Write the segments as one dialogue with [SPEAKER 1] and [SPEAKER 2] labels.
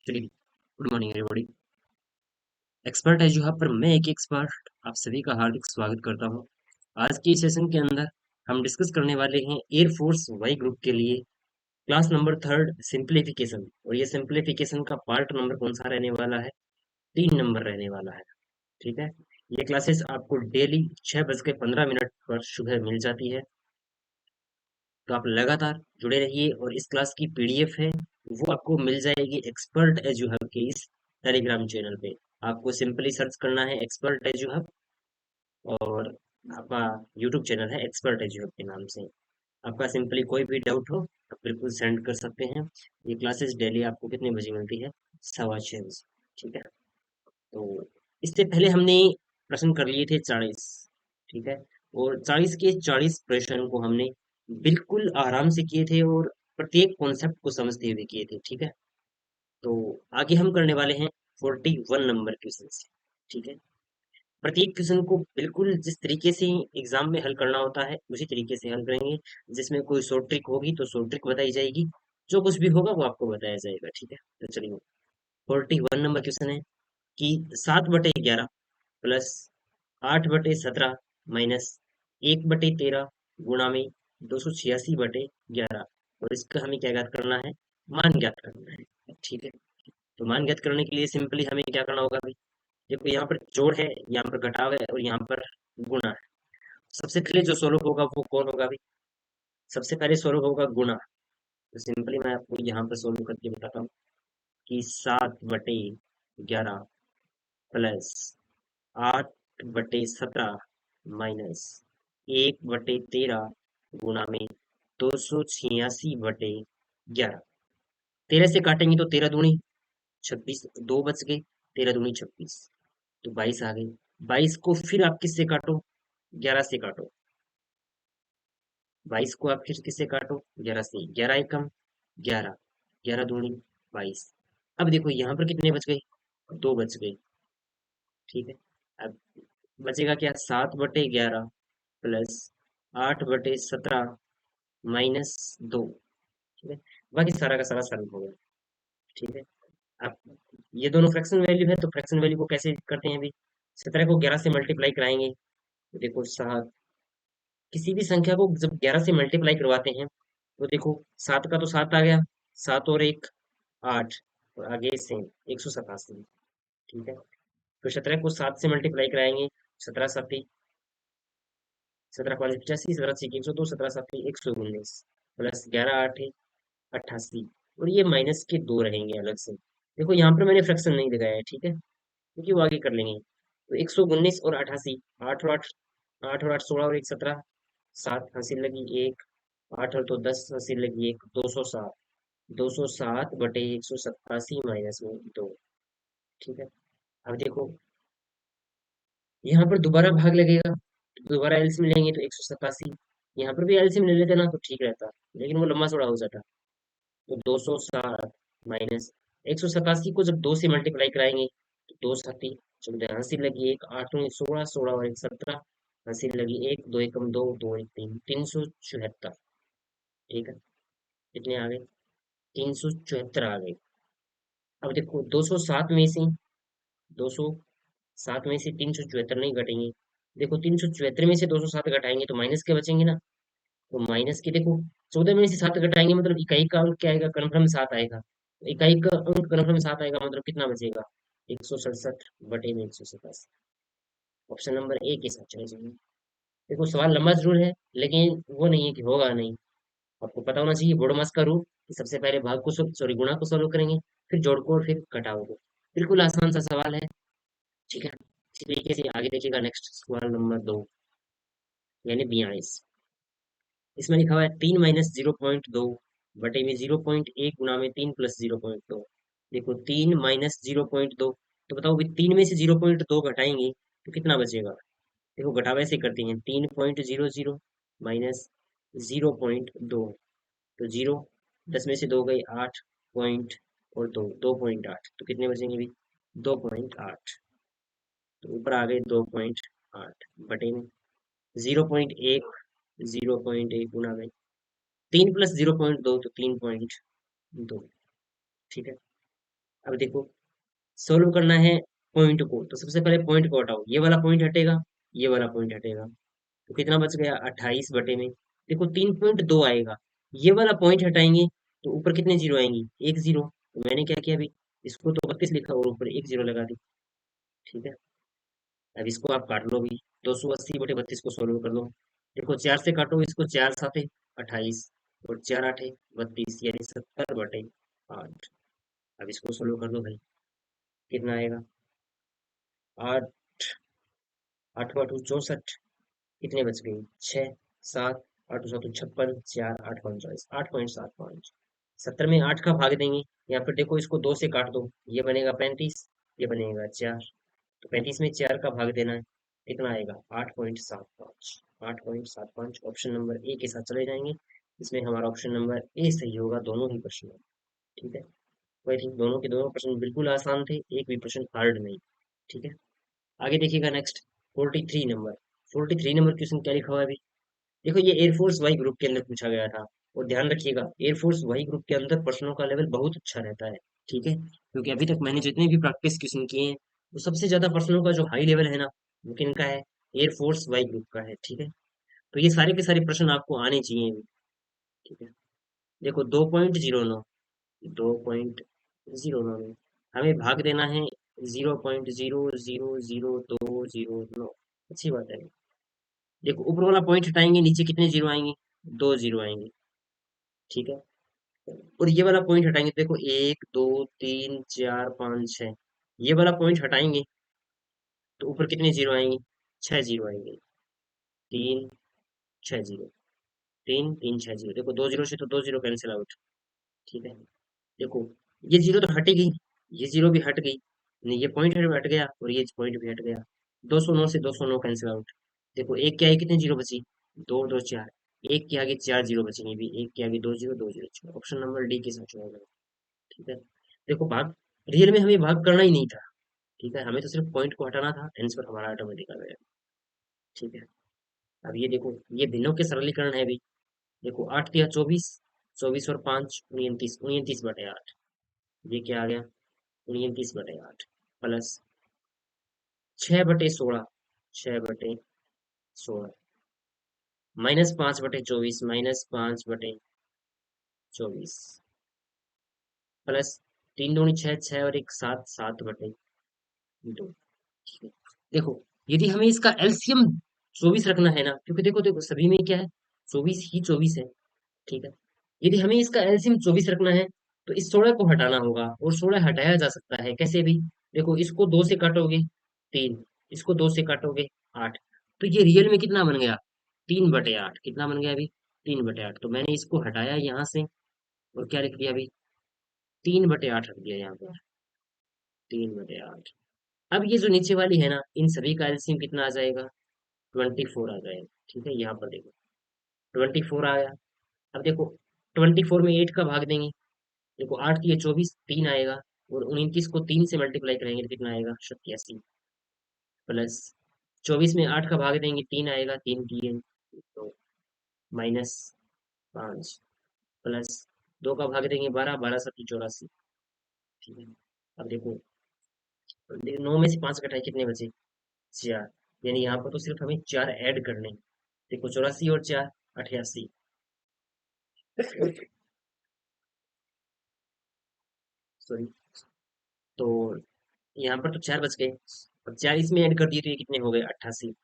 [SPEAKER 1] चलिए, good morning everybody. Expert edu hub पर मैं एक एक्सपर्ट आप सभी का हार्दिक स्वागत करता हूं। आज के इस सेशन के अंदर हम डिस्कस करने वाले हैं एयरफोर्स वाई ग्रुप के लिए क्लास नंबर थर्ड सिंप्लीफिकेशन। और ये सिंप्लीफिकेशन का पार्ट नंबर कौन सा रहने वाला है? 3 नंबर रहने वाला है। ठीक है, ये क्लासेस आपको डेली 6:15 पर सुबह मिल जाती है। तो आप लगातार जुड़े रहिए और इस क्लास की पीडीएफ है वो आपको मिल जाएगी एक्सपर्ट एजू हब के इस टेलीग्राम चैनल पे। आपको सिंपली सर्च करना है एक्सपर्ट एजू हब, और आपका यूट्यूब चैनल है एक्सपर्ट एजू हब के नाम से। आपका सिंपली कोई भी डाउट हो आप बिल्कुल सेंड कर सकते हैं। ये क्लासेस डेली आपको कितने बजे मिलती है? 6:15 बजे। ठीक है, तो इससे पहले हमने प्रश्न कर लिए थे 40। ठीक है, और 40 के 40 प्रश्न को हमने बिल्कुल आराम से किए थे और प्रत्येक कॉन्सेप्ट को समझते हुए किए थे। ठीक है, तो आगे हम करने वाले हैं 41 नंबर क्वेश्चन से। ठीक है, प्रत्येक क्वेश्चन को बिल्कुल जिस तरीके से एग्जाम में हल करना होता है उसी तरीके से हल करेंगे। जिसमें कोई शॉर्ट ट्रिक होगी तो शॉर्ट ट्रिक बताई जाएगी, जो कुछ भी होगा वो आपको बताया जाएगा। ठीक है, तो चलिए, 41 नंबर क्वेश्चन है कि 7/11 प्लस 8/17 माइनस 1/13 गुणा में 286/11, और इसका हमें क्या ज्ञात करना है? मान ज्ञात करना है। ठीक है, तो मान ज्ञात करने के लिए सिंपली हमें क्या करना होगा अभी? देखो, यहाँ पर जोड़ है, यहाँ पर घटाव है और यहाँ पर गुणा है। सबसे पहले जो सोल्व होगा वो कौन होगा अभी? सबसे पहले सोल्व होगा गुणा। तो सिंपली मैं आपको यहाँ पर सोल्व करके बताता हूँ कि 7/11 प्लस 8/17 माइनस 1/13 गुणा में 286/11। 13 से काटेंगे तो 13 दूनी 26, 2 बच गए। 13 दूनी 26, तो 22 आ गई। 22 को फिर आप किससे काटो? 11 से काटो। 22 को आप फिर किससे काटो? 11 से। 11 एकम 11, 11 दूनी 22। अब देखो यहाँ पर कितने बच गए? 2 बच गए। ठीक है, अब बचेगा क्या? 7/11 प्लस 8/17 माइनस 2। ठीक है, बाकी सारा का सारा सॉल्व हो गया। ठीक है, अब ये दोनों फ्रैक्शन वैल्यू है तो फ्रैक्शन वैल्यू को कैसे करते हैं अभी? 17 को 11 से मल्टीप्लाई कराएंगे तो देखो 7। किसी भी संख्या को जब 11 से मल्टीप्लाई करवाते हैं तो देखो 7 का तो 7 आ गया, 7 और 1 8, और आगे सेम 187। ठीक है, तो 17 को 7 से मल्टीप्लाई कराएंगे। 17 17 5 85, 17 102, 17 7 119 प्लस 11 8 88, और ये माइनस के 2 रहेंगे अलग से। देखो यहाँ पर मैंने फ्रैक्शन नहीं लगाया है। ठीक है, क्योंकि वो आगे कर लेंगे। तो 119 और 88, 8 और 8, 8 और 8 16 और 1 17, 7 हंसी लगी 1, 8 और 2 10 हंसी लगी 1, 207। 207/187 माइनस में 2। ठीक है, अब देखो यहाँ पर दोबारा भाग लगेगा, दोबारा एलसीएम लेंगे तो 187। यहाँ पर भी एलसीएम ले लेते ना तो ठीक रहता, लेकिन वो लंबा चौड़ा हो जाता। तो 207 माइनस 187 को जब 2 से मल्टीप्लाई कराएंगे तो 2 7 चौदह, हंसी लगी 1, 8 दूनी 16, 16 और 1 17, हंसी लगी 1, 2 एकम 2, 2 1 3, 374। ठीक है, कितने आ गए? 374 आ गए। अब देखो 207 में से 207 में से 374 नहीं घटेंगे। देखो 374 में से 207 घटाएंगे तो माइनस के बचेंगे ना। तो माइनस के देखो 14 में से 7 घटाएंगे मतलब इकाई का अंक क्या आएगा? कन्फर्म 7 आएगा। तो इकाई का अंक कन्फर्म 7 आएगा मतलब कितना बचेगा? 167/187। ऑप्शन नंबर ए के साथ चले जाएंगे। देखो सवाल लंबा जरूर है, लेकिन वो नहीं है कि होगा नहीं। आपको पता होना चाहिए बोडोमास का रूल कि सबसे पहले भाग को सॉरी गुणा को सोल्व करेंगे, फिर जोड़ को और फिर घटाव को। बिल्कुल आसान सा सवाल है। ठीक है, इसी तरीके से आगे देखिएगा। नेक्स्ट सवाल नंबर 2, यानी 42। इसमें लिखा हुआ है 3 - 0.2 बटे में 0.1 गुना में 3 + 0.2। देखो 3 - 0.2, तो बताओ भी 3 में से 0.2 घटाएंगे तो कितना बचेगा? देखो घटाव ऐसे करते हैं, 3.00 माइनस 0.2, तो 0, 10 में से 2 गए 8 पॉइंट और 2, 2.8, तो कितने बचेंगे भी? 2.8। तो ऊपर आ गए 2.8 बटे में 0.1, 0.1 गुना में 3 + 0.2 तो 3.2। ठीक है, अब देखो, सोल्व करना है पॉइंट को, तो सबसे पहले पॉइंट को हटाओ, ये वाला पॉइंट हटेगा, ये वाला पॉइंट हटेगा, तो कितना बच गया 28 बटे में, देखो 3.2 आएगा। ये वाला पॉइंट हटाएंगे तो ऊपर कितने जीरो आएंगी, एक जीरो, तो मैंने क्या किया अभी, इसको तो 32 लिखा और ऊपर एक जीरो लगा दी। ठीक है, अब इसको आप काट लो भी, 280/32 को सोल्व कर लो। देखो 4 से काटो इसको, 4 साते 28 और 4 आठे 32, यानी 70/8। अब इसको सोल्व कर दो भाई, कितना आएगा, आठ, आठ आठ 64, कितने बच गए, छः, सात, आठ सात 56, चार, 8 49, 8.75। 70 में 8 का भाग देंगे, या फिर देखो इसको 2 से काट दो, ये बनेगा 35, ये बनेगा 4, तो 35 में 4 का भाग देना है, कितना आएगा 8.75। 8.75 ऑप्शन नंबर ए के साथ चले जाएंगे, इसमें हमारा ऑप्शन नंबर ए सही होगा दोनों ही प्रश्न में। ठीक है, तो आई थिंक दोनों के दोनों प्रश्न बिल्कुल आसान थे, एक भी प्रश्न हार्ड नहीं। ठीक है, आगे देखिएगा नेक्स्ट, 43 नंबर। 43 नंबर क्वेश्चन क्या लिखा हुआ है अभी, देखो ये एयरफोर्स वाई ग्रुप के अंदर पूछा गया था, और ध्यान रखिएगा एयरफोर्स वाई ग्रुप के अंदर प्रश्नों का लेवल बहुत अच्छा रहता है। ठीक है, क्योंकि अभी तक मैंने जितने भी प्रैक्टिस क्वेश्चन किए हैं, वो सबसे ज्यादा प्रश्नों का जो हाई लेवल है ना, वो किनका है, एयरफोर्स वाई ग्रुप का है। ठीक है, तो ये सारे के सारे प्रश्न आपको आने चाहिए अभी। ठीक है, देखो 2.09, 2.09 में हमें भाग देना है 0.00029। अच्छी बात है, देखो ऊपर वाला पॉइंट हटाएंगे, नीचे कितने जीरो आएंगे, दो जीरो आएंगे। ठीक है, और ये वाला पॉइंट हटाएंगे, देखो एक दो तीन चार पाँच छः, ये वाला पॉइंट हटाएंगे तो ऊपर कितने जीरो आएंगे, छह जीरो आएंगे, तीन, छह जीरो, तीन तीन छह जीरो, देखो दो जीरो से तो दो जीरो कैंसिल आउट। ठीक है, देखो ये जीरो तो हटेगी, ये जीरो भी हट गई, नहीं ये पॉइंट हट गया और ये पॉइंट भी हट गया, 209 से 209 कैंसिल आउट। देखो एक के आगे कितने जीरो बची, दो दो चार, एक के आगे चार जीरो बचेंगे भी, एक के आगे दो जीरो चार, ऑप्शन नंबर डी के साथ होगा। ठीक है, देखो भाग, रियल में हमें भाग करना ही नहीं था। ठीक है, हमें तो सिर्फ पॉइंट को हटाना था, आंसर हमारा ऑटोमेटिक आ गया। ठीक है, अब ये देखो, ये भिन्नों के सरलीकरण है भी, देखो आठ तिया 24, 24 और 5 29, 29/8, ये क्या आ गया, 29/8 प्लस 6/16, 6/16 माइनस 5/24, -5/24 प्लस तीन दूनी छः, छः और एक सात, 7/2। ठीक है, देखो यदि हमें इसका एलसीएम 24 रखना है ना, क्योंकि देखो देखो सभी में क्या है, 24 ही 24 है। ठीक है, यदि हमें इसका एलसीएम 24 रखना है, तो इस 16 को हटाना होगा, और 16 हटाया जा सकता है कैसे भी, देखो इसको दो से काटोगे, तीन, इसको दो से काटोगे, आठ, तो ये रियल में कितना बन गया, 3/8, कितना बन गया अभी, 3/8, तो मैंने इसको हटाया यहाँ से, और क्या लिख दिया अभी, 3/8 रख दिया यहाँ पर, 3/8। अब ये जो नीचे वाली है ना, इन सभी का एलसीएम कितना आ जाएगा, 24 आ जाएगा। ठीक है, यहाँ पर देखो 24 आया। अब देखो 24 में 8 का भाग देंगे, देखो 8 की 24, 3 आएगा, और 29 को 3 से मल्टीप्लाई करेंगे तो कितना आएगा, 87, प्लस 24 में 8 का भाग देंगे, 3 आएगा, 3 की है तो -5, प्लस 2 का भाग देंगे 12, 12 7 84। ठीक है, अब देखो 9 में से 5 घटाए कितने बचे, चार, यानी यहाँ पर तो सिर्फ हमें चार ऐड करने हैं। देखो 84 और चार, 88। सॉरी, तो यहाँ पर तो चार बच गए, और चार इसमें ऐड कर दिए तो ये कितने हो गए, 88।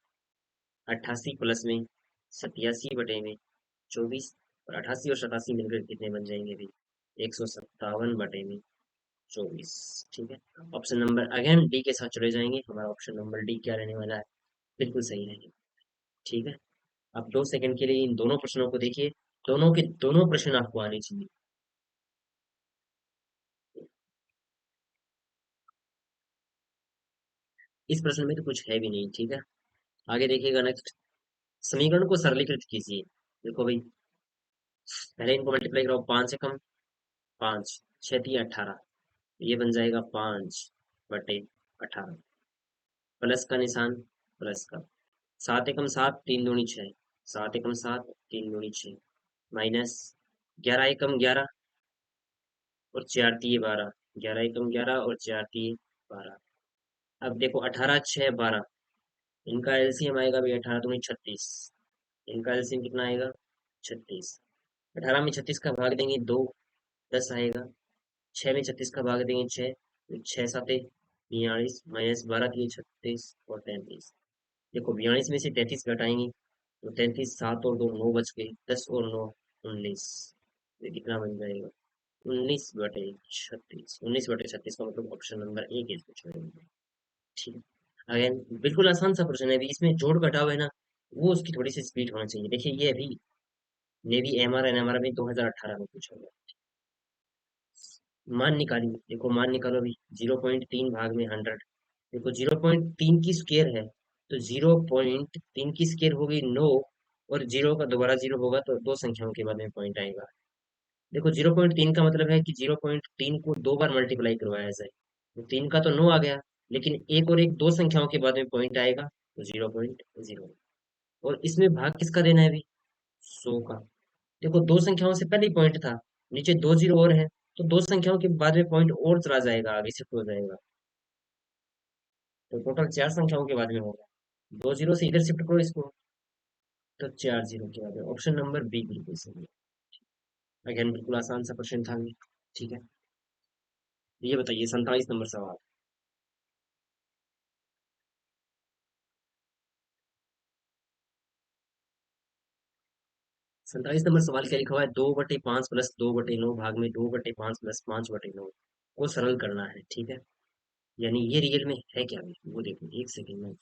[SPEAKER 1] 88 प्लस में 87/24, और 88 और 87 मिलकर कितने बन जाएंगे अभी, 157/24। ठीक है, ऑप्शन नंबर अगेन डी के साथ चले जाएंगे, हमारा ऑप्शन नंबर डी क्या रहने वाला है, बिल्कुल सही रहेगा। ठीक है, आप 2 सेकंड के लिए इन दोनों प्रश्नों को देखिए, दोनों के दोनों प्रश्न आपको आने चाहिए। इस प्रश्न में तो कुछ है भी नहीं। ठीक है, आगे देखिएगा नेक्स्ट, समीकरण को सरलीकृत कीजिए। देखो भाई, पहले इनको मल्टीप्लाई कराओ, 5 एकम 5, 6 × 18, ये बन जाएगा 5/18, प्लस का निशान, प्लस का, 7 एकम 7, 3 दूनी 6, 7 एकम 7, 3 दूनी 6, माइनस 11 एकम 11 और 4 तिये 12, 11 एकम 11 और 4 3 12। अब देखो 18 6 12, इनका एलसीएम आएगा भाई 18 दूनी 36। इनका एलसीएम कितना आएगा? 36। 18 में 36 का भाग देंगे 2, 10 आएगा। 6 में 36 का भाग देंगे 6, 6 7 42 माइनस 12 दिए 36 और 33। देखो 42 में से 33 घटाएंगे तो 33, 7 और 2 9 बच गए, 10 और 9 19। ये कितना बन जाएगा? 19/36। 19/36 का मतलब ऑप्शन नंबर ए के इसमें छोड़ेंगे। ठीक है, अगेन बिल्कुल आसान सा क्वेश्चन है। अभी इसमें जोड़ घटाव है ना, वो उसकी थोड़ी सी स्पीड होना चाहिए। देखिए ये अभी नेवी एमआर एन एमआर में 2018 में पूछा गया। मान निकालिए, देखो मान निकालो अभी। 0.3 भाग में 100। देखो 0.3 की स्क्वायर है, तो 0.3 की स्क्वायर होगी 9, और जीरो का दोबारा जीरो होगा तो दो संख्याओं के बाद में पॉइंट आएगा। देखो 0.3 का मतलब है कि 0.3 को 2 बार मल्टीप्लाई करवाया जाए, तो 3 का तो 9 आ गया, लेकिन एक और एक दो संख्याओं के बाद में पॉइंट आएगा तो 0.0। और इसमें भाग किसका देना है अभी? 100 का। देखो दो संख्याओं से पहले ही पॉइंट था, नीचे दो जीरो और है, तो दो संख्याओं के बाद में पॉइंट और चला जाएगा, आगे शिफ्ट हो जाएगा। तो टोटल चार संख्याओं के बाद में होगा। दो जीरो से इधर शिफ्ट करो इसको, तो चार जीरो के बाद में ऑप्शन नंबर बी बिल्कुल सही है। अगेन बिल्कुल आसान सा क्वेश्चन था ये। ठीक है, ये बताइए 47 नंबर सवाल। 47 नंबर सवाल क्या लिखा हुआ है? 2/5 प्लस 2/9 भाग में 2/5 प्लस 5/9 को सरल करना है। ठीक है, यानी ये रियल में है क्या अभी वो देखो, एक सेकेंड में।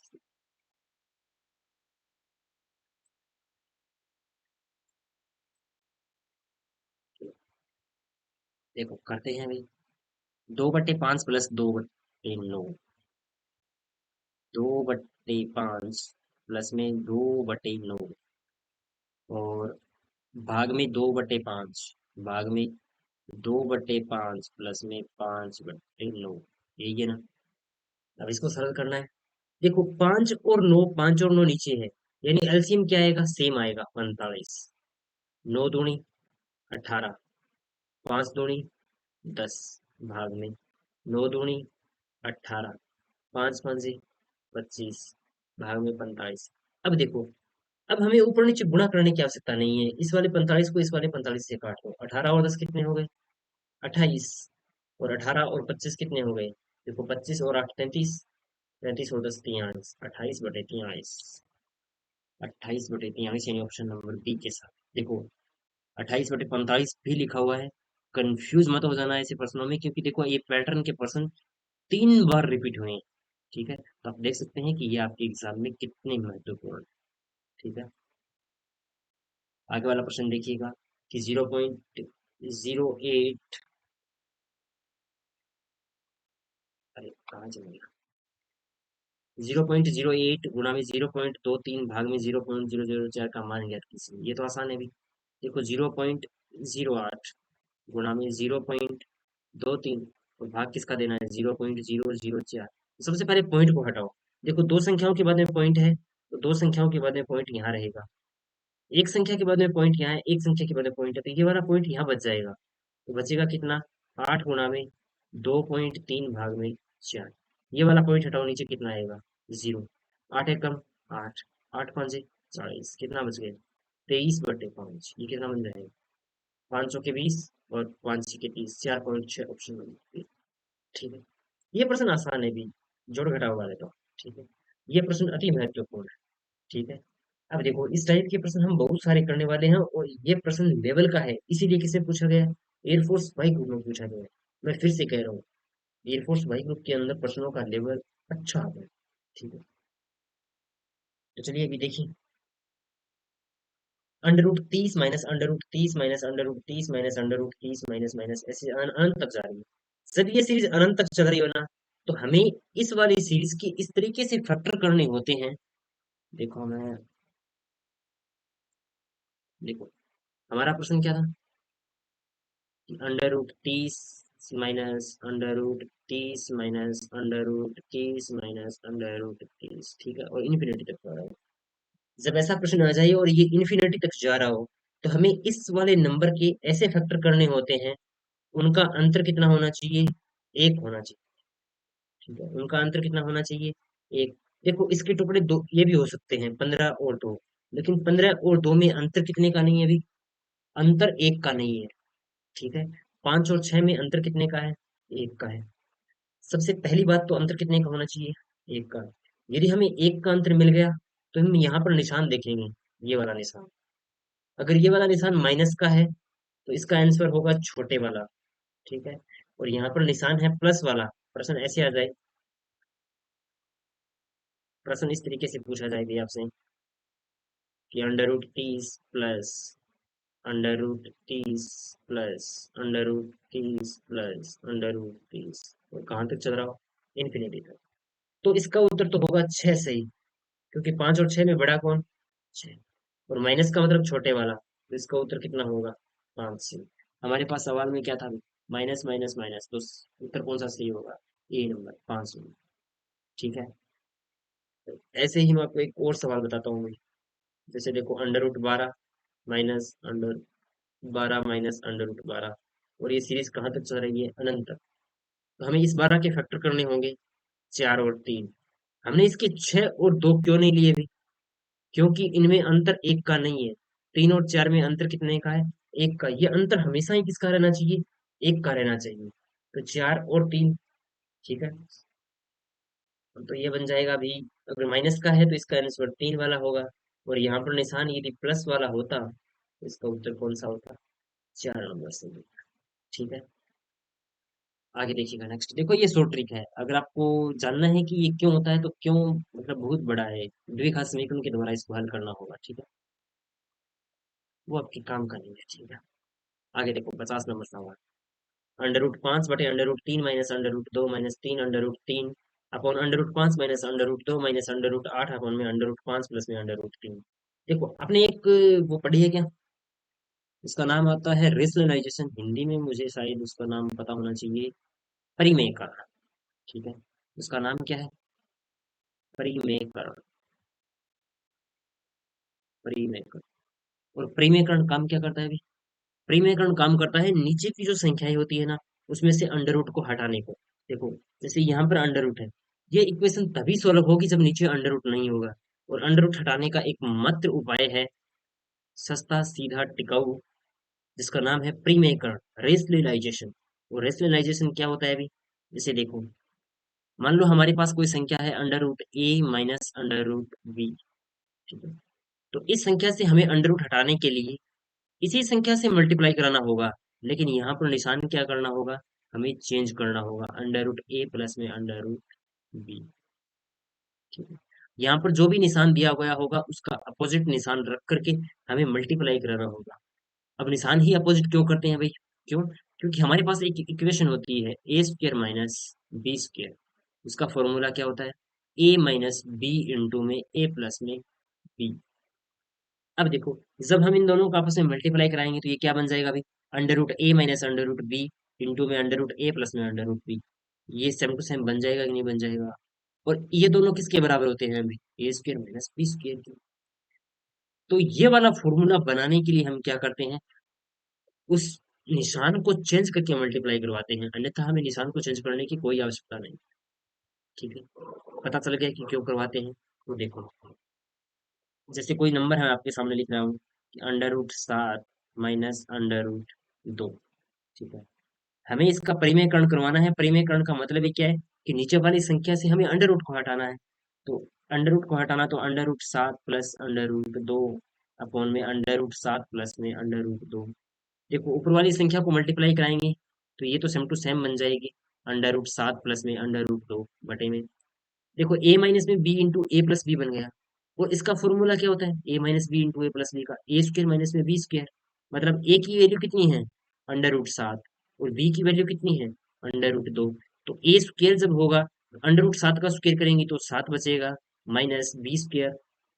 [SPEAKER 1] देखो करते हैं अभी। 2/5 प्लस 2/9, 2/5 प्लस में 2/9, और भाग में 2/5, भाग में 2/5 प्लस में 5/9, यही है ना? अब इसको सरल करना है। देखो 5 और 9, 5 और 9 नीचे है, यानी एलसीएम क्या आएगा? सेम आएगा 45। 9 दूनी 18, 5 दूनी 10, भाग में 9 दूनी 18, 5 5 25, भाग में 45। अब देखो, अब हमें ऊपर नीचे गुणा करने की आवश्यकता नहीं है। इस वाले 45 को इस वाले 45 से काट दो। 18 और 10 कितने हो गए? 28। और 18 और 25 कितने हो गए? देखो 25 और 8 33, 33 और 10 43, 28/43। 28/43 यानी ऑप्शन नंबर बी के साथ। देखो 28/45 भी लिखा हुआ है। कंफ्यूज मत हो जाना ऐसे प्रश्नों में, क्योंकि देखो ये पैटर्न के प्रश्न 3 बार रिपीट हुए हैं। ठीक है, तो आप देख सकते हैं कि ये आपके एग्जाम में कितने महत्वपूर्ण है। ठीक है, आगे वाला प्रश्न देखिएगा कि 0.08, अरे कहाँ चले गया? 0.08 गुणा में 0.23 भाग में 0.004 का मान ज्ञात कीजिए। ये तो आसान है भी। देखो 0.08 गुणा में 0.23, और भाग किसका देना है? 0.004। सबसे पहले पॉइंट को हटाओ। देखो दो संख्याओं के बाद में पॉइंट है, तो दो संख्याओं के बाद में पॉइंट यहाँ रहेगा। एक संख्या के बाद में पॉइंट यहाँ है, एक संख्या के बाद में पॉइंट है, तो ये वाला पॉइंट यहाँ बच जाएगा। तो बचेगा कितना? 8 गुणा में 2.3 भाग में 4। ये वाला पॉइंट हटाओ, नीचे कितना आएगा? 0। 8 एकम 8, 8 5 40, कितना बच गया? 23/5। ये कितना बन जाएगा? 500 के 20 और 5 6 के 30, 4.6 ऑप्शन नंबर बी। ठीक है, ये प्रश्न आसान है भी, जोड़ घटाव वाले तो। ठीक है, ये प्रश्न अति महत्वपूर्ण है। ठीक है, अब देखो इस टाइप के प्रश्न हम बहुत सारे करने वाले हैं, और ये प्रश्न लेवल का है, इसीलिए किसे पूछा गया? एयरफोर्स वाई ग्रुप में पूछा गया है। मैं फिर से कह रहा हूँ, एयरफोर्स वाई ग्रुप के अंदर प्रश्नों का लेवल अच्छा आता है। ठीक है, तो चलिए अभी देखिए। √30 minus √30 minus √30 minus √30 minus minus ऐसे अनंत तक जा रही है। जब ये सीरीज अनंत तक चल रही हो ना, तो हमें इस वाली सीरीज की इस तरीके से फैक्टर करने होते हैं। देखो मैं, देखो हमारा प्रश्न क्या था? √30 माइनस √30 माइनस √30 माइनस √30, ठीक है, और इन्फिनिटी तक जा रहा है। जब ऐसा प्रश्न आ जाए और ये इन्फिनिटी तक जा रहा हो, तो हमें इस वाले नंबर के ऐसे फैक्टर करने होते हैं, उनका अंतर कितना होना चाहिए? एक होना चाहिए। ठीक है, उनका अंतर कितना होना चाहिए? एक। देखो इसके टुकड़े दो ये भी हो सकते हैं, 15 और 2, लेकिन 15 और 2 में अंतर कितने का नहीं है अभी? अंतर एक का नहीं है। ठीक है, 5 और 6 में अंतर कितने का है? एक का है। सबसे पहली बात तो अंतर कितने का होना चाहिए? एक का। यदि हमें एक का अंतर मिल गया तो हम यहाँ पर निशान देखेंगे, ये वाला निशान। अगर ये वाला निशान माइनस का है तो इसका आंसर होगा छोटे वाला। ठीक है, और यहाँ पर निशान है प्लस वाला, प्रश्न ऐसे आ जाए, प्रश्न इस तरीके से पूछा जाएगा आपसे कि अंडर रूट तीस प्लस अंडर रूट तीस प्लस अंडर रूट तीस प्लस अंडर रूट तीस, और कहाँ तक चल रहा हो? इन्फिनिटी तक। तो इसका उत्तर तो होगा 6 सही, क्योंकि 5 और 6 में बड़ा कौन? 6। और माइनस का मतलब छोटे वाला, तो इसका उत्तर कितना होगा? 5 सही। हमारे पास सवाल में क्या था? माइनस माइनस माइनस, तो उत्तर कौन सा सही होगा? ए नंबर, 5 नंबर। ठीक है, तो ऐसे ही मैं आपको एक और सवाल बताता हूँ। जैसे देखो, under root 12 minus under 12 minus under root 12, और ये सीरीज कहाँ तक चल रही है? अनंत तक। तो हमें इस 12 के फैक्टर करने होंगे, 4 और 3। हमने इसके 6 और 2 क्यों नहीं लिए भी? क्योंकि इनमें अंतर एक का नहीं है। 3 और 4 में अंतर कितने का है? एक का। ये अंतर हमेशा ही किसका रहना चाहिए? एक का रहना चाहिए। तो 4 और 3। ठीक है, तो ये बन जाएगा अभी। अगर माइनस का है तो इसका आंसर 3 वाला होगा, और यहाँ पर निशान यदि प्लस वाला होता तो इसका उत्तर कौन सा होता? 4 नंबर से। ठीक है, आगे देखिएगा। नेक्स्ट देखो, ये शॉर्ट ट्रिक है। अगर आपको जानना है कि ये क्यों होता है, तो क्यों मतलब बहुत बड़ा है, द्विघात समीकरण के द्वारा इसको हल करना होगा। ठीक है, वो आपके काम का नहीं है। ठीक है, आगे देखो 50 नंबर सवाल। अंडर रूट 5 बटे under root 3 minus under root 2 minus 3 under root 3 upon under root 5 minus under root 2 minus under root 8 upon में अंडर रूट 5 प्लस में अंडर रूट 3। देखो, आपने एक वो पढ़ी है क्या? उसका नाम आता है रेशनलाइजेशन। हिंदी में मुझे शायद उसका नाम पता होना चाहिए, परिमेयकरण। ठीक है, उसका नाम क्या है? परिमेयकरण। परिमेयकरण। और परिमेयकरण काम क्या करता है अभी? परिमेयकरण काम करता है नीचे की जो संख्याएं होती है ना, उसमें से अंडर रूट को हटाने को। देखो, जैसे यहाँ पर अंडर रूट है, ये इक्वेशन तभी सॉल्व होगी जब नीचे अंडर रूट नहीं होगा। और अंडर रूट हटाने का एक मात्र उपाय है, सस्ता सीधा टिकाऊ, जिसका नाम है परिमेयकरण, रेशनलाइजेशन। और रेशनलाइजेशन क्या होता है अभी? जैसे देखो, मान लो हमारे पास कोई संख्या है under root a minus under root B. ठीक है, तो इस संख्या से हमें अंडर रूट हटाने के लिए इसी संख्या से मल्टीप्लाई कराना होगा, लेकिन यहाँ पर निशान क्या करना होगा? हमें चेंज करना होगा, अंडर रूट ए प्लस में अंडर रूट बी। ठीक है, यहाँ पर जो भी निशान दिया गया होगा उसका अपोजिट निशान रख करके हमें मल्टीप्लाई कराना होगा। अब निशान ही अपोजिट क्यों करते हैं भाई? क्यों? क्योंकि हमारे पास एक इक्वेशन होती है ए स्क्र माइनस बी स्क्र। उसका फॉर्मूला क्या होता है? ए माइनस बी इंटू में ए प्लस में बी। अब देखो, जब हम इन दोनों को आपस में मल्टीप्लाई कराएंगे तो ये क्या बन जाएगा अभी? Under root a minus under root b into में अंडर रूट ए प्लस में अंडर रूट बी। ये सेम टू सेम बन जाएगा कि नहीं बन जाएगा? और ये दोनों किसके बराबर होते हैं अभी? ए स्क्र माइनस बी स्क्र के। तो ये वाला फॉर्मूला बनाने के लिए हम क्या करते हैं? उस निशान को चेंज करके मल्टीप्लाई करवाते हैं, अन्यथा हमें निशान को चेंज करने की कोई आवश्यकता नहीं। ठीक है, पता चल गया कि क्यों करवाते हैं? तो देखो, जैसे कोई नंबर है, आपके सामने लिख रहा हूँ कि under root 7 minus under root 2। ठीक है, हमें इसका परिमेयकरण करवाना है। परिमेयकरण का मतलब ये क्या है कि नीचे वाली संख्या से हमें अंडर रूट को हटाना है। तो अंडर रूट को हटाना, तो under root 7 plus under root 2 upon में अंडर रूट 7 प्लस में अंडर रूट 2। देखो, ऊपर वाली संख्या को मल्टीप्लाई कराएंगे तो ये तो सेम टू सेम बन जाएगी, अंडर रूट 7 प्लस में अंडर रूट 2 बटे में। देखो, ए माइनस में B into A plus B बन गया। और इसका फॉर्मूला क्या होता है? ए minus B into A plus B का, ए स्क्र माइनस में बी स्क्र। मतलब ए की वैल्यू कितनी है? Under root 7। और बी की वैल्यू कितनी है? Under root 2। तो ए स्क्र जब होगा, अंडर रूट 7 का स्क्र करेंगे तो 7 बचेगा, माइनस बी स्क्र,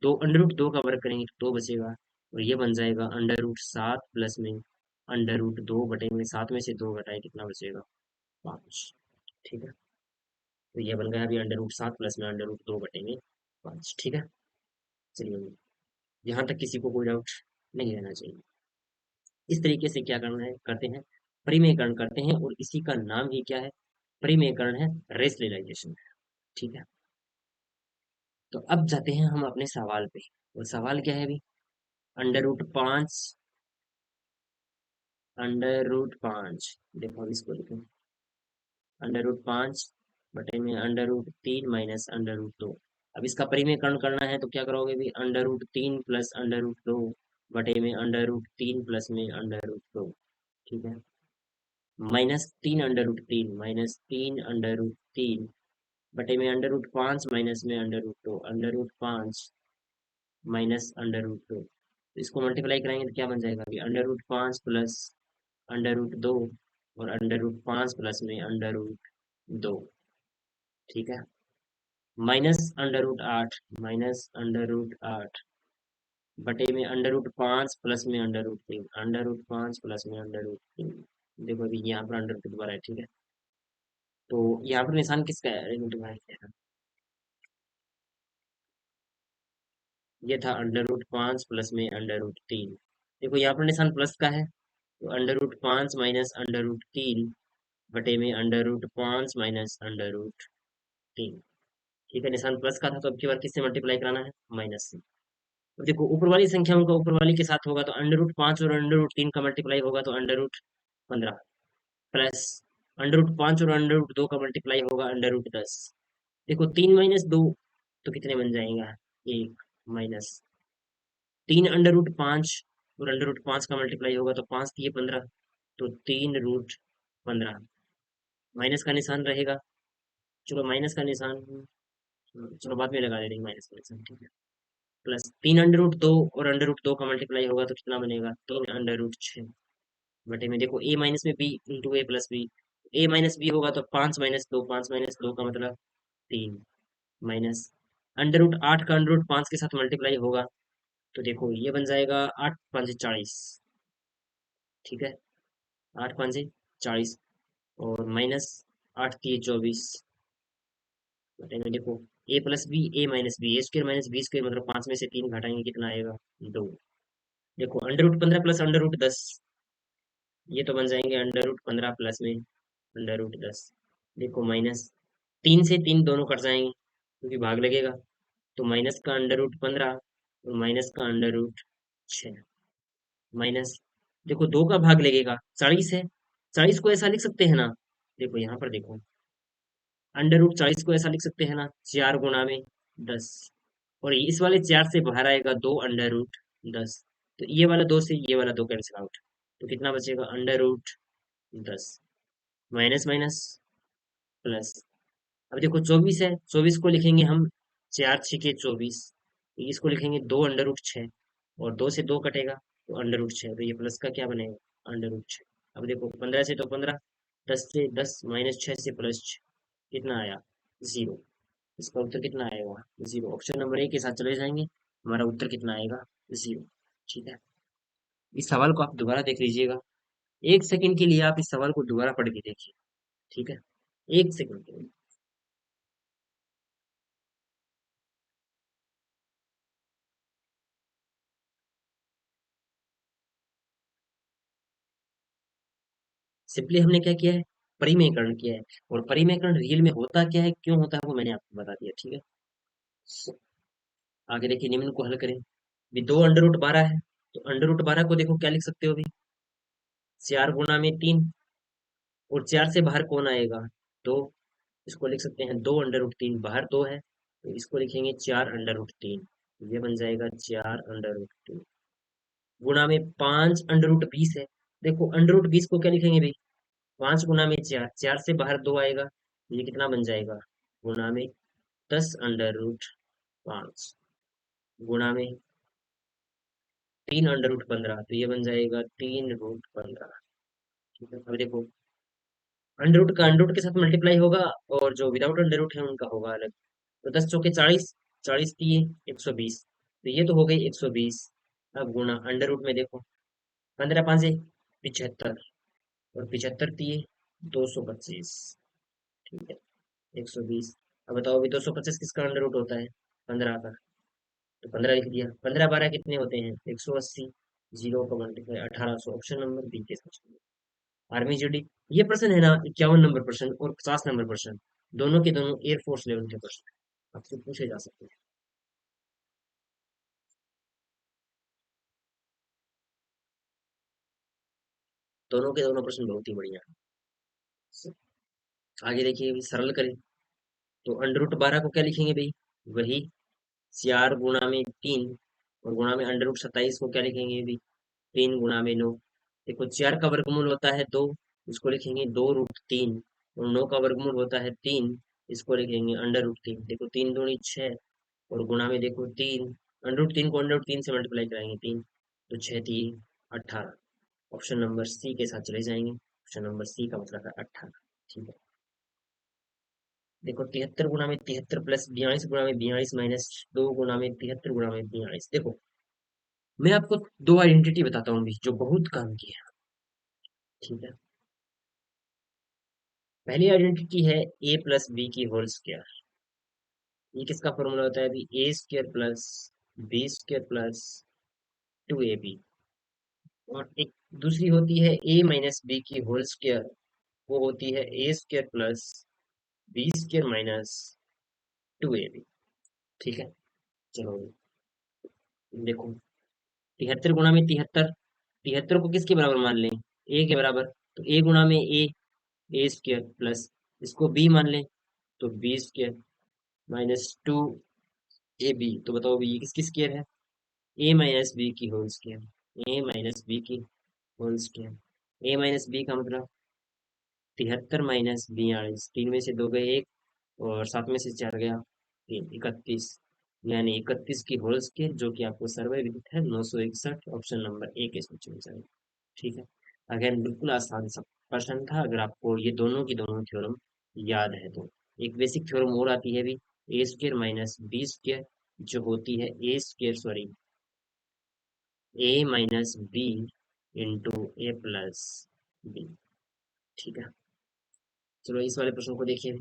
[SPEAKER 1] दो अंडर रूट 2 का वर्ग करेंगे तो 2 बचेगा। और ये बन जाएगा अंडर रूट 7 प्लस में अंडर रूट 2 बटे में 7 में से 2 घटाए कितना बचेगा? 5। ठीक है, तो ये बन गया अभी अंडर रूट 7 प्लस में अंडर रूट 2 बटे में 5। ठीक है, चलिए, यहाँ तक किसी को कोई डाउट नहीं रहना चाहिए। इस तरीके से क्या करना है, करते हैं, परिमेयकरण करते हैं, और इसी का नाम ही क्या है? परिमेयकरण है, रेशनलाइजेशन है। ठीक है, तो अब जाते हैं हम अपने सवाल पे। वो सवाल क्या है अभी? अंडर रूट 5, अंडर रूट 5, देखो अब इसको लिखें, अंडर रूट 5 बटे में under root 3 minus under root 2। अब इसका परिमेयकरण करना है तो क्या करोगे भी? Under root 3 plus under root 2 बटे में अंडर रूट 3 प्लस में अंडर रूट 2। ठीक है, -3 अंडर रूट 3 बटे में अंडर रूट 5 माइनस में under root 2, under root 5 minus under root 2। तो इसको मल्टीप्लाई कराएंगे तो क्या बन जाएगा अभी? Under root 5 plus under root 2 और अंडर रूट 5 प्लस में अंडर रूट 2। ठीक है, माइनस अंडर रूट 8 बटे में अंडर रूट 5 प्लस में under root 3, under root 5 plus में अंडर रूट 3। देखो अभी यहाँ पर अंडर रूट दोबारा है। ठीक है, तो यहाँ पर निशान किसका है? अरे मिनट भाई, ये था अंडर रूट 5 प्लस में अंडर रूट 3। देखो यहाँ पर निशान प्लस का है, तो under root 5 minus under root 3 बटे में under root 5 minus under root 3। ठीक है, निशान प्लस का था तो अब की बार किससे मल्टीप्लाई कराना है? माइनस से। अब देखो ऊपर वाली संख्या उनका ऊपर वाली के साथ होगा तो अंडर रूट 5 और अंडर रूट 3 का मल्टीप्लाई होगा तो under root 15 plus under root 5 और अंडर रूट 2 का मल्टीप्लाई होगा अंडर रूट 10। देखो 3 - 2 तो कितने बन जाएगा? 1 माइनस 3 अंडर रूट 5 और अंडर रूट 5 का मल्टीप्लाई होगा तो 5 × 3 = 15, तो 3 √15 माइनस का निशान रहेगा। चलो माइनस का निशान, चलो बाद में लगा दे देंगे माइनस का निशान। ठीक है, प्लस 3 अंडर रूट 2 और अंडर रूट 2 का मल्टीप्लाई होगा तो कितना बनेगा? 2 अंडर रूट 6 बटे में देखो a माइनस में b into A plus B. A minus B होगा तो 5 - 2, 5 - 2 का मतलब 3 माइनस अंडर रूट 8 का अंडर रूट 5 के साथ मल्टीप्लाई होगा तो देखो ये बन जाएगा 8 × 5 = 40। ठीक है, 8 × 5 = 40 और माइनस 8 × 3 = 24 बटे में देखो a plus B A minus B, A square minus B square मतलब 5 में से 3 घटाएंगे कितना आएगा? 2। देखो under root 15 plus under root 10, ये तो बन जाएंगे अंडर रूट 15 प्लस में अंडर रूट 10। देखो माइनस 3 से 3 दोनों कट जाएंगे क्योंकि भाग लगेगा, तो माइनस का अंडर रूट 15 और माइनस का अंडर रूट 6 माइनस देखो 2 का भाग लगेगा 40 है, 40 को ऐसा लिख सकते हैं ना? देखो यहाँ पर देखो अंडर रूट 40 को ऐसा लिख सकते हैं ना? 4 × 10 और इस वाले 4 से बाहर आएगा 2 अंडर रूट 10, तो ये वाला 2 से ये वाला 2 कैंसिल आउट, तो कितना बचेगा? Under root 10 minus minus plus. अब देखो 24 है, 24 को लिखेंगे हम 4 × 6 = 24, तो इसको लिखेंगे 2 अंडर रूट 6 और 2 से 2 कटेगा तो अंडर रूट 6, तो ये प्लस का क्या बनेगा? Under root 6। अब देखो 15 से तो 15, 10 से 10 माइनस 6 से +6 कितना आया? 0। इसका उत्तर कितना आएगा? 0। ऑप्शन नंबर ए के साथ चले जाएंगे, हमारा उत्तर कितना आएगा? 0। ठीक है, इस सवाल को आप दोबारा देख लीजिएगा, 1 सेकंड के लिए आप इस सवाल को दोबारा पढ़ के देखिए। ठीक है, 1 सेकंड के लिए। सिंपली हमने क्या किया है? परिमेयकरण किया है, और परिमेयकरण रियल में होता क्या है, क्यों होता है, वो मैंने आपको बता दिया। ठीक है, आगे देखिए, निम्न को हल करें। भी 2 अंडर रूट 12 है, तो अंडर रूट 12 को देखो क्या लिख सकते हो अभी? 4 × 3 और 4 से बाहर कौन आएगा? 2, इसको लिख सकते हैं 2 अंडर रूट 3, बाहर 2 है तो इसको लिखेंगे 4 अंडर रूट 3, ये बन जाएगा 4 अंडर रूट 3 गुणा में 5 अंडर रूट 20 है। देखो अंडर रूट 20 को क्या लिखेंगे भाई? 5 × 4, 4 से बाहर 2 आएगा तो ये कितना बन जाएगा? गुणा में 10 अंडर रूट 5 गुणा में 3 अंडर रूट 15, तो ये बन जाएगा 3 √15। ठीक है, अब देखो अंडर रूट का अंडर रूट के साथ मल्टीप्लाई होगा और जो विदाउट अंडर रूट है उनका होगा अलग। तो 10 × 4 = 40, 40 × 3 = 120, तो ये तो हो गई 120। अब गुणा अंडर रूट में देखो 15 × 5 = 75 और 75 × 3 = 225। ठीक है, 120। अब बताओ अभी 225 किसका अंडर रूट होता है? 15 का, तो 15 लिख दिया। 15 × 12 कितने होते हैं? 180, 0 का मल्टीप्लाई 1800, ऑप्शन नंबर बी के साथ। Army JD. ये प्रश्न है ना 51 नंबर प्रश्न और 50 नंबर प्रश्न, दोनों के दोनों एयरफोर्स लेवल के प्रश्न आपसे पूछे जा सकते हैं। दोनों के दोनों प्रश्न बहुत ही बढ़िया है। आगे देखिए, अभी सरल करें तो अंडर रूट 12 को क्या लिखेंगे भाई? वही 4 गुणा में 3, और गुणा में अंडर रूट 27 को क्या लिखेंगे भाई? 3 गुणा में 9। देखो 4 का वर्गमूल होता है 2, इसको लिखेंगे 2√3, और 9 का वर्गमूल होता है 3, इसको लिखेंगे अंडर रूट 3। देखो 3 दूनी 6, और गुणा में देखो 3, अंडर रूट 3 को अंडर रूट 3 से मल्टीप्लाई कराएंगे 3, तो 6×3 = 18। ऑप्शन नंबर सी के साथ चले जाएंगे, ऑप्शन नंबर सी का मतलब है 18। ठीक है। देखो 73 गुणा में 73 प्लस 42 गुणा में 42 माइनस 2 गुणा में 73 गुणा में 42। देखो मैं आपको दो आइडेंटिटी बताता हूँ अभी जो बहुत काम की है। ठीक है। पहली आइडेंटिटी है ए प्लस बी की होल स्क्वायर। ये किसका फॉर्मूला होता है अभी? A square plus B square plus 2ab। और एक दूसरी होती है ए माइनस बी की होल स्क्वायर, वो होती है a square plus B square minus 2ab। ठीक है। चलो देखो 73 गुणा में 73, 73 को किसके बराबर मान लें? ए के बराबर। तो ए गुणा में ए स्क्वायर प्लस इसको बी मान लें, तो बी स्क्वायर माइनस 2ab। तो बताओ भी ये किसकी स्क्वायर है? ए माइनस बी की होल स्क्वायर, ए माइनस बी की होल स्क्वायर। ए माइनस बी का मतलब 73 - 42, 3 में से 2 गए 1, और 7 में से 4 गया 3, 31। यानी 31 की होल स्क्वायर, जो कि आपको सर्वे विदित है 961। ऑप्शन नंबर ए के सूची में जाएगा। ठीक है। अगेन बिल्कुल आसान सा प्रश्न था, अगर आपको ये दोनों की दोनों थ्योरम याद है तो। एक बेसिक थ्योरम और आती है भी, a square minus B square, जो होती है a square sorry A minus B into A plus B. ठीक है। चलो इस वाले प्रश्न को देखिए।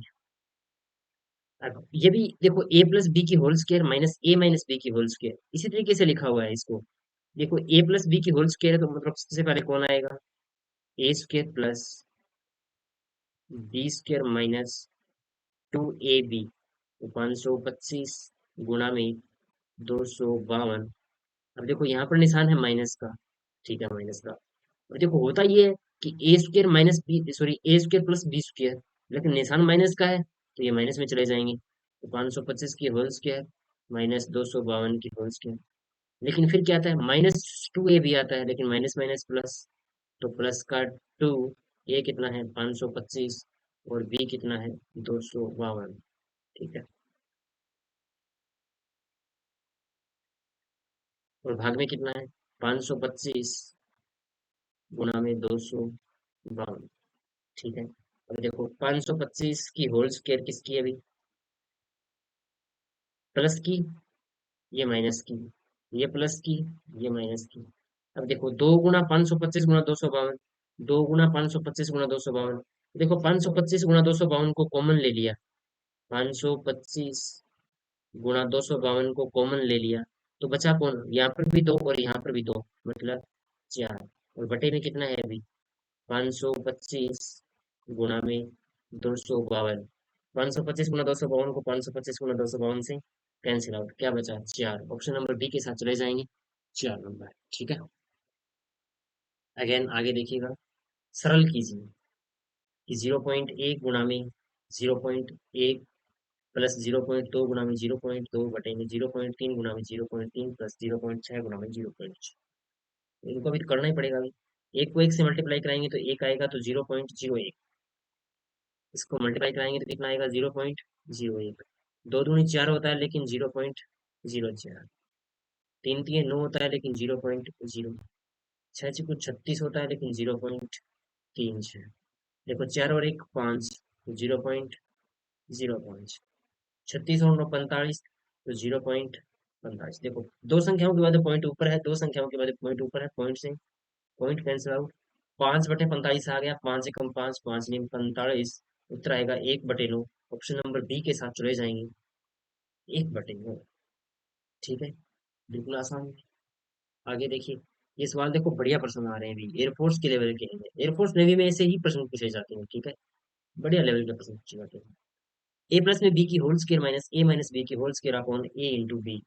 [SPEAKER 1] अब ये भी देखो ए प्लस बी की होल स्क्वायर माइनस ए माइनस बी की होल स्क्वायर, इसी तरीके से लिखा हुआ है इसको। देखो ए प्लस बी की होल स्क्वायर है, तो मतलब सबसे पहले कौन आएगा? A square plus B square minus 2ab। तो 525 गुणा में 252। अब देखो यहाँ पर निशान है माइनस का। ठीक है, माइनस का। और देखो होता ये है कि ए स्क्वायर माइनस बी सॉरी ए स्क्वायर प्लस बी स्क्वायर, लेकिन निशान माइनस का है तो ये माइनस में चले जाएंगे। तो 525 की होल स्क्वायर माइनस 252 की होल स्क्वायर। लेकिन फिर क्या आता है? -2a भी आता है, लेकिन माइनस माइनस प्लस, तो प्लस का 2। ए कितना है? 525, और बी कितना है? 252। ठीक है। और भाग में कितना है? 525 गुणा में 252। ठीक है। अब देखो 525 की होल स्क्वायर किसकी है अभी? प्लस की, ये माइनस की, ये प्लस की, ये माइनस की। अब देखो 2 गुणा 525 गुणा 252, 2 गुणा 525 गुणा 252। देखो 525 गुणा 252 को कॉमन ले लिया, 525 गुणा 252 को कॉमन ले लिया, तो बचा कौन? यहाँ पर भी 2 और यहाँ पर भी 2, मतलब 4। और बटे में कितना है अभी? 525 गुणा में 252। 525 गुणा 252 को 525 गुणा 252 से कैंसिल आउट, क्या बचा? 4। ऑप्शन नंबर बी के साथ चले जाएंगे, 4 नंबर। ठीक है। अगेन आगे देखिएगा, सरल कीजिए कि 0.1 गुणा में 0.1 प्लस 0.2 गुणा में 0.2 बटे में 0.3 गुणा में 0.3 प्लस 0.6 गुणा में 0.6। इनको भी तो करना ही पड़ेगा अभी। एक को एक से मल्टीप्लाई कराएंगे तो एक आएगा, तो 0.01। इसको मल्टीप्लाई कराएंगे तो कितना आएगा? 0.01। 2 दूनी 4 होता है, लेकिन 0.04। 3 तिये 9 होता है, लेकिन 0.0। 6 × 6 = 36 होता है, लेकिन 0.36। देखो 4 और 1 5, तो 0.05। 36 और 9 45, तो 0.45। देखो दो संख्याओं के बाद पॉइंट ऊपर है, दो संख्याओं के बाद पॉइंट ऊपर है, पॉइंट से पॉइंट कैंसिल आउट। 5/45 आ गया, 5 × 5 5×9 = 45। उत्तर आएगा 1/9। ऑप्शन नंबर बी के साथ चले जाएंगे, 1/9। ठीक है। बिल्कुल आसान है। आगे देखिए, ये सवाल देखो बढ़िया प्रश्न आ रहे हैं अभी, एयरफोर्स के लेवल के हैं। एयरफोर्स नेवी में ऐसे ही प्रश्न पूछे जाते हैं, ठीक है। बढ़िया लेवल के प्रश्न पूछे जाते हैं। ए प्लस में बी की होल स्क्वायर माइनस ए माइनस बी की होल स्क्वायर अपॉन ए इंटू बी,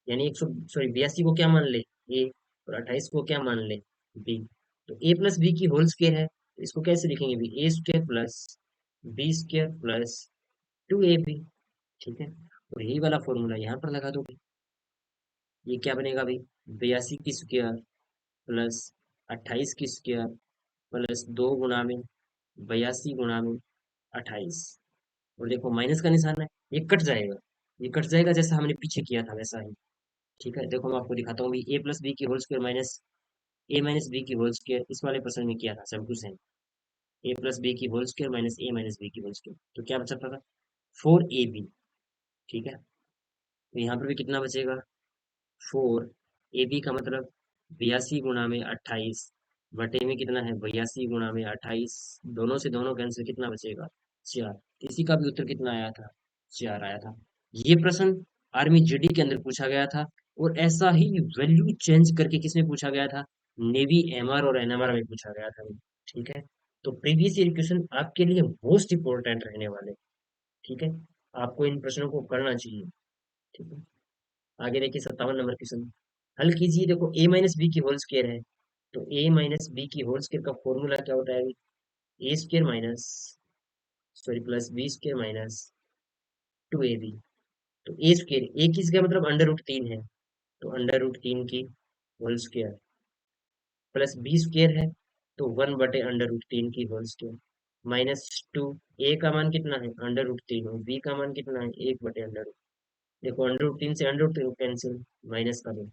[SPEAKER 1] यानी 100 सॉरी 82 को क्या मान ले, ए, और 28 को क्या मान ले, बी। तो ए प्लस बी की होल स्क्वायर है, तो इसको कैसे लिखेंगे भी, a square plus B square plus 2ab, ठीक है। और यही वाला फॉर्मूला यहाँ पर लगा दो, ये क्या बनेगा भाई, 82 की स्क्वायर प्लस 28 की स्क्वायर प्लस 2 गुना में 82 गुना में 28, और देखो माइनस का निशान है, ये कट जाएगा, ये कट जाएगा जैसा हमने पीछे किया था वैसा ही, ठीक है। देखो मैं आपको दिखाता हूँ भी, ए प्लस बी की होल स्क्वायर माइनस ए माइनस बी की होल स्क्वायर इस वाले प्रश्न में किया था, same to same. A plus B की होल स्क्वायर माइनस ए माइनस बी की होल स्क्वायर, तो क्या बचा था, 4ab, ठीक है। तो यहाँ पर भी कितना बचेगा, 4ab का मतलब 82 गुना में 28, बटे में कितना है, 82 गुना में 28, दोनों से दोनों कैंसिल, कितना बचेगा, 4। इसी का भी उत्तर कितना आया था, 4 आया था। ये प्रश्न आर्मी जीडी के अंदर पूछा गया था, और ऐसा ही वैल्यू चेंज करके किसमें पूछा गया था, नेवी एमआर और एनएमआर में पूछा गया था, ठीक है। तो प्रीवियस ईयर क्वेश्चन आपके लिए मोस्ट इंपोर्टेंट रहने वाले, ठीक है। आपको इन प्रश्नों को करना चाहिए, ठीक है। आगे देखिए 57 नंबर क्वेश्चन, हल कीजिए। देखो ए माइनस बी की होल स्क्वायर है, तो ए माइनस बी की होल स्क्वायर का फॉर्मूला क्या होता है, a square minus sorry plus B square minus 2ab। तो ए स्क्वायर, ए किसका मतलब अंडर रूट 3 है, तो अंडर रूट 3 की whole square plus B square है, तो 1/√3 की होल स्क्वायर -2। ए का मान कितना है, अंडर रूट 3, और बी का मान कितना है, 1/√। देखो अंडर रूट 3 से अंडर रूट 3 कैंसिल, माइनस का दो,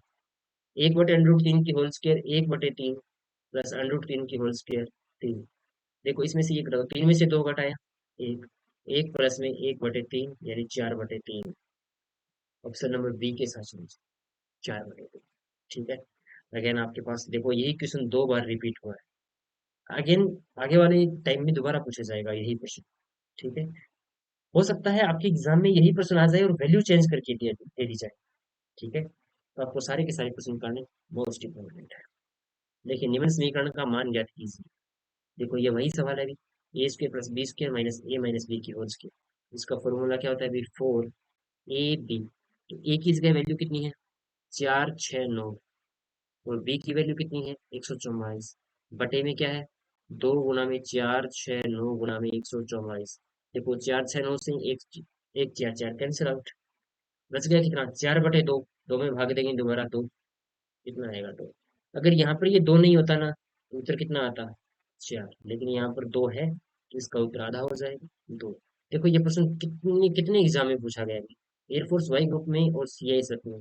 [SPEAKER 1] 1/√3 की whole square 1/3 plus under root 3 की होल स्क्वायर 3। देखो इसमें से ये घटाओ, 3 में से 2 घटाया, एक, एक प्लस में 1/3 यानी 4/3। ऑप्शन नंबर बी के साथ चलिए, 4/3, ठीक है। अगेन आपके पास देखो यही क्वेश्चन 2 बार रिपीट हुआ है, अगेन आगे वाले टाइम में दोबारा पूछा जाएगा यही क्वेश्चन, ठीक है। हो सकता है आपके एग्जाम में यही प्रश्न आ जाए और वैल्यू चेंज करके दे दी जाए, ठीक है। तो आपको सारे के सारे प्रश्न करने मोस्ट इंपोर्टेंट है। देखिए निम्न समीकरण का मान ज्ञात कीजिए। देखो ये वही सवाल है अभी, a square plus B square minus A minus B की होल स्क्वायर, इसका फॉर्मूला क्या होता है अभी, 4ab। तो ए की जगह वैल्यू कितनी है, 469, और बी की वैल्यू कितनी है, 144, बटे में क्या है, 2 गुना में 4 6 9 गुना में 144। देखो 4 6 9 से एक एक 4 4 कैंसिल आउट, बच गया कितना, 4/2, दो में भाग देंगे दोबारा, दो, कितना आएगा, दो। अगर यहाँ पर ये दो नहीं होता ना, तो उत्तर कितना आता, 4, लेकिन यहाँ पर दो है, तो इसका उत्तर आधा हो जाएगा, दो। देखो ये प्रश्न कितने कितने एग्जाम में पूछा गया है, एयरफोर्स वाई ग्रुप में और सीआईएसएफ में,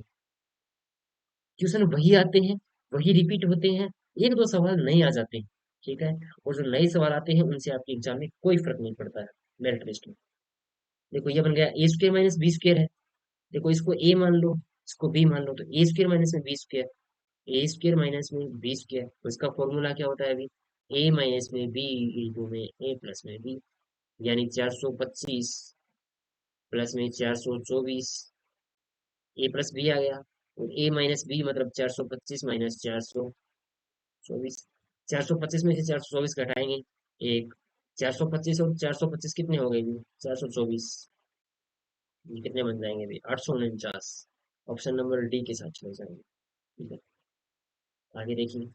[SPEAKER 1] क्वेश्चन वही आते हैं, वही रिपीट होते हैं, एक दो सवाल नहीं आ जाते हैं, ठीक है। और जो नए सवाल आते हैं उनसे आपके एग्जाम में कोई फर्क नहीं पड़ता है, मेरिट लिस्ट में। देखो ये बन गया ए स्क्र माइनस बी स्क्र है, देखो इसको ए मान लो, इसको बी मान लो, तो ए स्क्र माइनस में बी स्क्र, ए स्क्र माइनस में बी स्क्र, तो इसका फॉर्मूला क्या होता है अभी, ए माइनस में बी इंटू में ए प्लस में बी, यानी 425 प्लस में 424, ए प्लस बी आ गया, और ए माइनस बी मतलब 425 माइनस 424, 425 में से 424 घटाएंगे, एक, 425 और 425 कितने हो गए, 424, ये कितने बन जाएंगे भाई, 849। ऑप्शन नंबर डी के साथ चले जाएंगे, ठीक है। आगे देखिए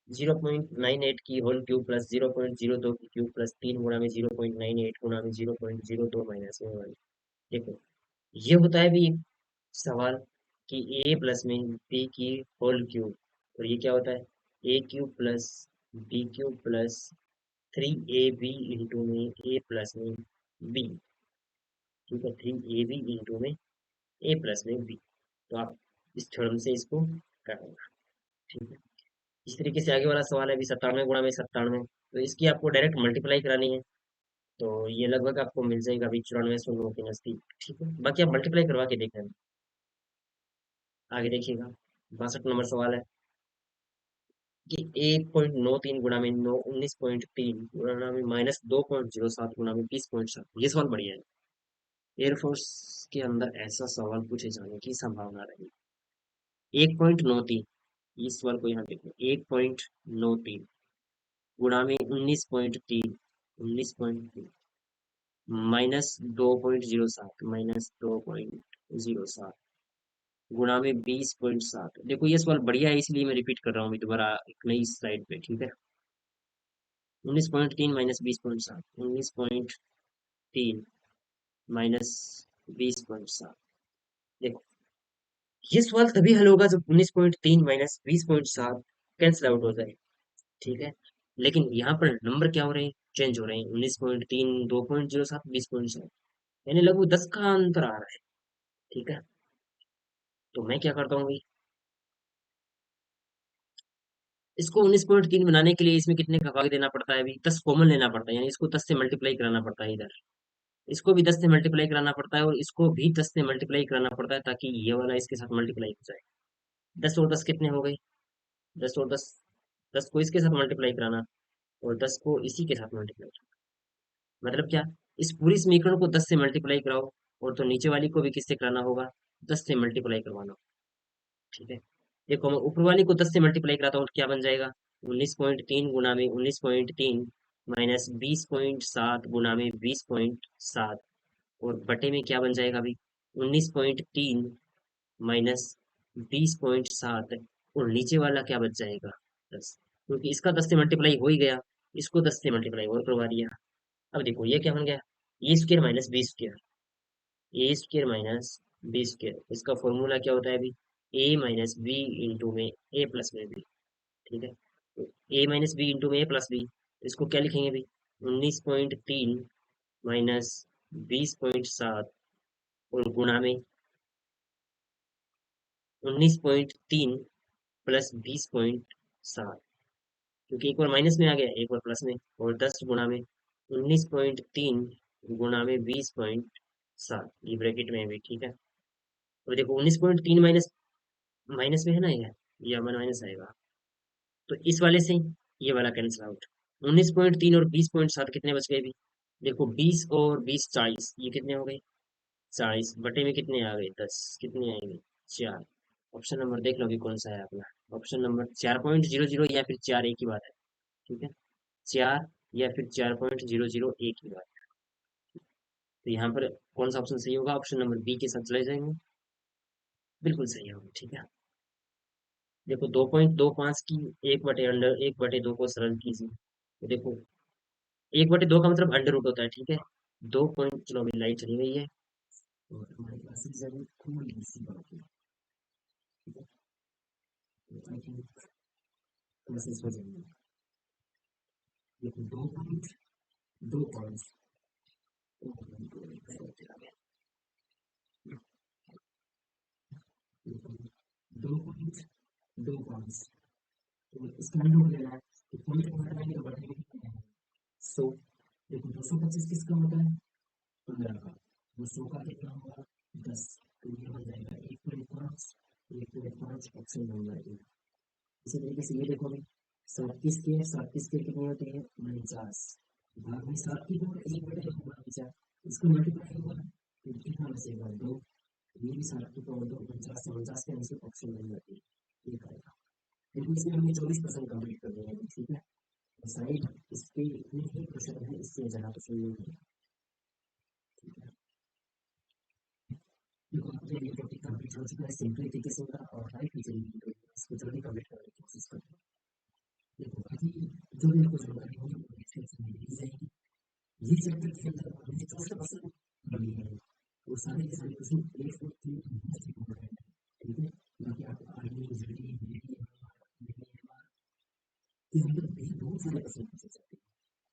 [SPEAKER 1] 0.98 की होल क्यूब प्लस 0.02 की क्यूब प्लस 3 गुना में 0.98 गुना में 0.02 माइनस में 1। देखो ये होता है भी एक सवाल कि ए प्लस में बी की होल क्यूब, और ये क्या होता है, a cube plus b cube plus 3ab into में ए प्लस में बी, ठीक है, 3ab इंटू में ए प्लस में बी। तो आप इस थ्योरम से इसको करेंगे, ठीक है। इस तरीके से आगे वाला सवाल है अभी 97 गुणा में 97, तो इसकी आपको डायरेक्ट मल्टीप्लाई करानी है, तो ये लगभग आपको मिल जाएगा अभी 9400 के नजदीक, ठीक है। बाकी आप मल्टीप्लाई करवा के देख लेना। आगे देखिएगा 62 नंबर सवाल है कि 1.93 गुणा में 19.3 गुणा में -2.07 गुणा में 20.7, ये सवाल बढ़िया है। एयरफोर्स के अंदर ऐसा सवाल पूछे जाने की संभावना रही, 1.93, इस सवाल को यहाँ देखो, 1.93 गुणा में 19.3, 19.3 -2.07 गुणा में 20.7। देखो ये सवाल बढ़िया है, इसलिए मैं रिपीट कर रहा हूँ अभी दोबारा एक नई स्लाइड पे, ठीक है। 19.3 माइनस 20.7, 19.3 माइनस 20.7। देखो ये सवाल तभी हल होगा जब 19.3 माइनस 20.7 कैंसिल आउट हो जाए, ठीक है। लेकिन यहाँ पर नंबर क्या हो रहे हैं, चेंज हो रहे हैं। 19.3, 2.07, 20.7, यानी लगभग 10 का अंतर आ रहा है, ठीक है। तो मैं क्या करता हूँ भाई, इसको 19.3 बनाने के लिए इसमें कितने का भाग देना पड़ता है, अभी 10 कॉमन लेना पड़ता है, यानी इसको 10 से मल्टीप्लाई कराना पड़ता है इधर, इसको भी 10 से मल्टीप्लाई कराना पड़ता है और इसको भी 10 से मल्टीप्लाई कराना पड़ता है, ताकि ये वाला इसके साथ मल्टीप्लाई हो जाए। 10 और 10 कितने हो गए, 10 और 10, 10 को इसके साथ मल्टीप्लाई कराना और 10 को इसी के साथ मल्टीप्लाई कराना। मतलब क्या, इस पूरी समीकरण को 10 से मल्टीप्लाई कराओ और तो नीचे वाली को भी किससे कराना होगा, 10 से मल्टीप्लाई करवाना, ठीक है। देखो मैं ऊपर वाली को 10 से मल्टीप्लाई कराता हूँ, क्या बन जाएगा, 19.3 गुना में 19.3 माइनस 20.7 गुना में 20.7 और बटे में क्या बन जाएगा अभी, 19.3 माइनस 20.7 और नीचे वाला क्या बच जाएगा, 10, क्योंकि इसका 10 से मल्टीप्लाई हो ही गया, इसको 10 से मल्टीप्लाई और करवा दिया। अब देखो ये क्या बन गया, ए स्क्र माइनस बी स्क्र, ए स्क्र माइनस बी स्क्र, इसका फॉर्मूला क्या होता है अभी, ए माइनस बी इंटू में ए प्लस में बी, ठीक है। तो ए माइनस बी इंटू में ए प्लस बी, इसको क्या लिखेंगे अभी, 19.3 माइनस 20.7 और गुणा में 19.3 प्लस 20.7, क्योंकि एक बार माइनस में आ गया एक बार प्लस में, और 10 गुणा में 19.3 गुणा में 20.7, ये ब्रैकेट में है भी, ठीक है। तो देखो 19.3 माइनस माइनस में है ना, ये हमारा माइनस आएगा, तो इस वाले से ये वाला कैंसिल आउट। 19.3 और 20.7 कितने बच गए भी, देखो 20 और 20 40, ये कितने हो गए, 40 बटे में कितने आ गए, 10, कितने आएंगे, 4। ऑप्शन नंबर देख लो भी कौन सा है अपना, ऑप्शन नंबर 4.00 या फिर 4 एक ही बात है, ठीक है। 4 या फिर 4.00 एक ही बात है। तो यहाँ पर कौन सा ऑप्शन सही होगा, ऑप्शन नंबर बी के साथ चले जाएंगे, बिल्कुल सही होगा, ठीक है। देखो 2.25 की एक बटे दो को सरल कीजिए, तो देखो 1/2 का मतलब अंडर रूट होता है, ठीक है। 2 पॉइंट, चलो अभी लाइट चली गई है और हमारे क्लासेस अभी थोड़ी सी बाकी है, ठीक है। तो आई थिंक क्लासेस हो जाएंगे। देखो 2 पॉइंट दो पॉइंट 2 पॉइंट, तो इसका अंडर रूट लेना है, तो पॉइंट को हटाएंगे तो बढ़ेंगे कितने हैं, 100। देखो 225 किसका होता है, 15 का, वो 100 का कितना होगा, 10, तो ये हो जाएगा 1.5, 1.5 ऑप्शन नंबर ए। इसी तरीके से ये देखो, 7 की स्क्वायर कितनी होती है, 49, भाग में 7 की पावर 1/2 गुना बचा, इसको मल्टीप्लाई हुआ तो कितना बचेगा, 2, ये भी 7 की पावर 2, 49 से 49 का आंसर ऑप्शन नंबर ए, ये आएगा। लेकिन इसमें हमने 24% कंप्लीट कर दिया है, ठीक है। साइड इसके इतने ही क्वेश्चन है, इससे ज़्यादा क्वेश्चन नहीं है, ठीक है। देखो आपने ये टॉपिक कंप्लीट हो चुका है सिंप्लीफिकेशन का, और राइट रीजनिंग की, इसको जल्दी कंप्लीट करने की कोशिश करते हैं। देखो बाकी जो भी आपको जानकारी होगी वो नेक्स्ट लेक्चर में दी जाएगी। ये चैप्टर के अंदर हमने 64% पढ़ी है, वो सारे के सारे क्वेश्चन एक से तीन मोस्ट इम्पोर्टेंट है, ठीक है। बाकी आप आगे जीडी बीडी के अंदर भी बहुत सारे क्वेश्चन पूछे जाते हैं,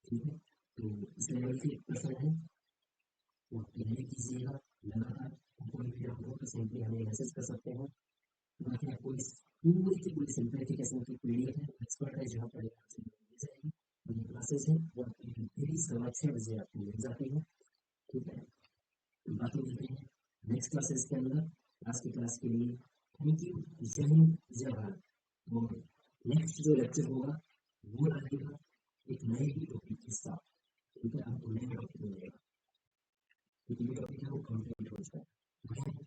[SPEAKER 1] ठीक है। तो इस लेवल के क्वेश्चन है, तो आप तैयारी कीजिएगा लगातार, कोई भी डाउट हो तो सिंपली हमें मैसेज कर सकते हैं। बाकी आपको इस पूरी की पूरी सिंप्लीफिकेशन की पीडीएफ है, एक्सपर्ट है, जहाँ पर आपसे मिल जाएगी, और ये क्लासेस है वो आपकी डेली 6:15 आपको मिल जाती है, ठीक है। बाकी मिलते हैं नेक्स्ट क्लासेस के अंदर, आज की क्लास के लिए थैंक यू, जय हिंद, जय भारत। और नेक्स्ट जो लेक्चर होगा वो रहेगा एक नए ही टॉपिक के साथ, ठीक है, आपको नया टॉपिक मिलेगा, क्योंकि ये टॉपिक है वो कंप्लीट हो जाएगा।